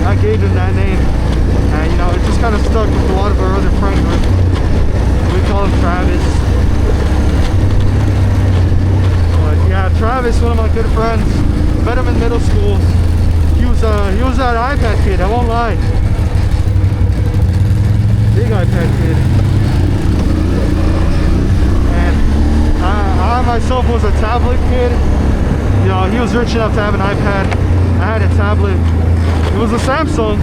I gave him that name. And you know, it just kind of stuck with a lot of our other friends. We call him Travis. But yeah, Travis, one of my good friends. Met him in middle school. He was that iPad kid, I won't lie. Big iPad kid. And I myself was a tablet kid. You know, he was rich enough to have an iPad. I had a tablet. It was a Samsung,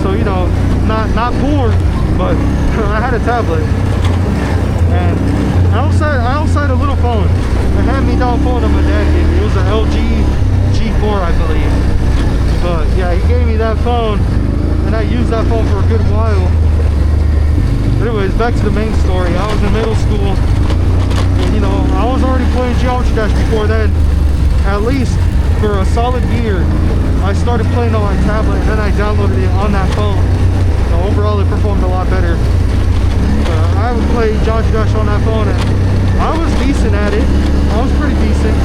so you know, not poor, but I had a tablet. And I also had a little phone, a hand-me-down phone that my dad gave me. It was an LG G4, I believe. But yeah, he gave me that phone, and I used that phone for a good while. But anyways, back to the main story. I was in middle school, and you know, I was already playing Geometry Dash before then. At least for a solid year, I started playing on my tablet, and then I downloaded it on that phone. So overall, it performed a lot better. I would play Geometry Dash on that phone, and I was decent at it. I was pretty decent.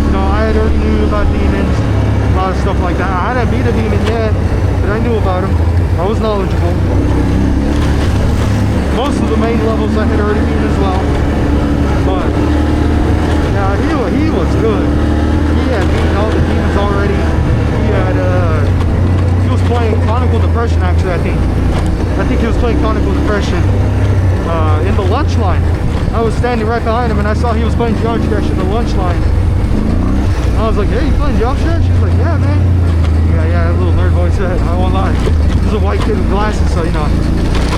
You know, I had already knew about demons, a lot of stuff like that. I hadn't beat a demon yet, but I knew about them. I was knowledgeable. Most of the main levels I had already beaten as well. But yeah, he was good. He had beaten all the demons already. He was playing Conical Depression, actually. I think he was playing Conical Depression in the lunch line. I was standing right behind him, and I saw he was playing Geometry Dash in the lunch line. I was like, "Hey, you playing Geometry Dash?" He was like, "Yeah, man." Yeah, a little nerd voice. I won't lie. He was a white kid with glasses, so you know,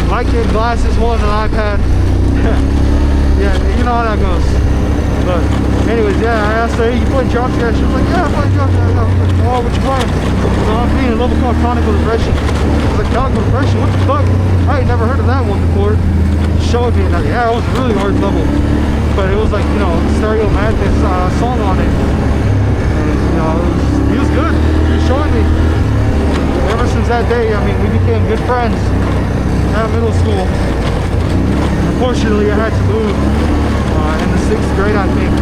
white kid, glasses, holding an iPad. Yeah, you know how that goes. But anyways, yeah, I asked her, "Hey, you playing Geometry Dash?" She was like, "Yeah, I'm playing Geometry Dash." I was like, "Oh, what you playing?" So I'm playing a level called Conical Depression. I was like, "Conical Depression? What the fuck? I ain't never heard of that one before." She showed me, and yeah, it was a really hard level. But it was like, you know, Stereo Madness song on it. And, you know, he was good. He was showing me. Ever since that day, I mean, we became good friends at middle school. Unfortunately, I had to move in the 6th grade, I think.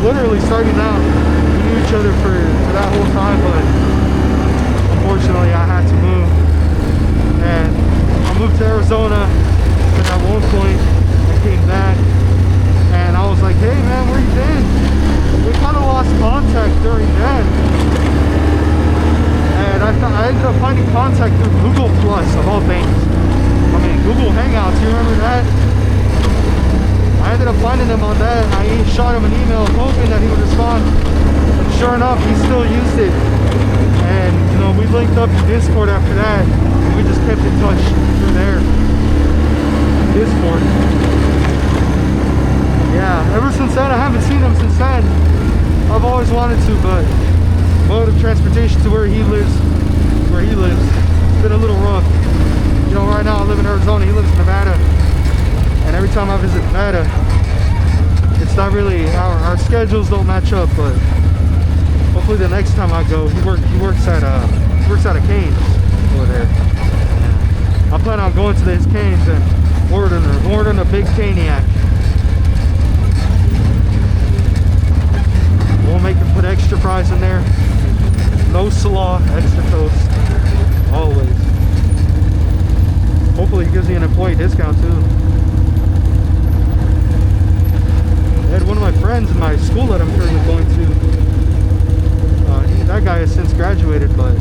Literally starting out, we knew each other for that whole time, but unfortunately, I had to move. And I moved to Arizona, and at one point, I came back, and I was like, "Hey, man, where you been?" We kind of lost contact during then. And I ended up finding contact through Google Plus, of all things. I mean, Google Hangouts, you remember that? I ended up finding him on that, and I shot him an email hoping that he would respond. And sure enough, he still used it. And, you know, we linked up to Discord after that, and we just kept in touch through there. Discord. Yeah, ever since then, I haven't seen him since then. I've always wanted to, but mode of transportation to where he lives, it's been a little rough. You know, right now I live in Arizona, he lives in Nevada, and every time I visit Nevada, it's not really, our schedules don't match up, but hopefully the next time I go, he works at a Cane's over there. And I plan on going to his Cane's and ordering a big Caniac. We'll make him put extra fries in there. No slaw, extra toast. Always. Hopefully he gives me an employee discount too. I had one of my friends in my school that I'm currently going to. That guy has since graduated, but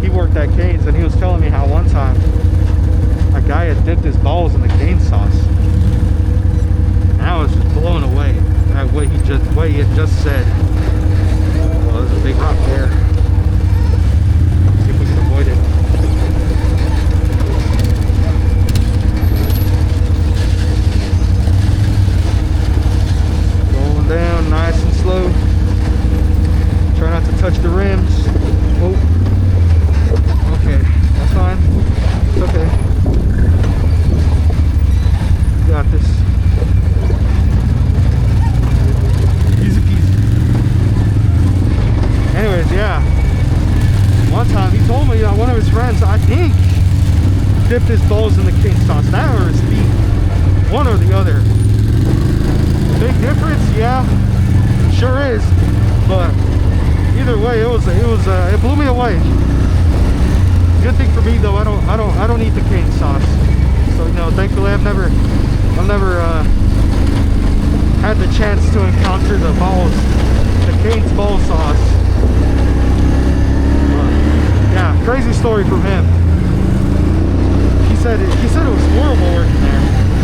he worked at Cane's, and he was telling me how one time a guy had dipped his balls in the cane sauce. And I was just blown away at what he had just said. Well, there's a big rock there. See if we can avoid it. Going down nice and slow. Try not to touch the rims. Oh. Okay, that's fine. It's okay. Got this. Easy peasy. Anyways, yeah. One time he told me one of his friends, I think, dipped his balls in the cane sauce. That or his feet. One or the other. Big difference, yeah. Sure is. But either way, it blew me away. Good thing for me though, I don't eat the cane sauce. So you know, thankfully I've never had the chance to encounter the Cane's ball sauce. Yeah, crazy story from him. He said it was horrible working there.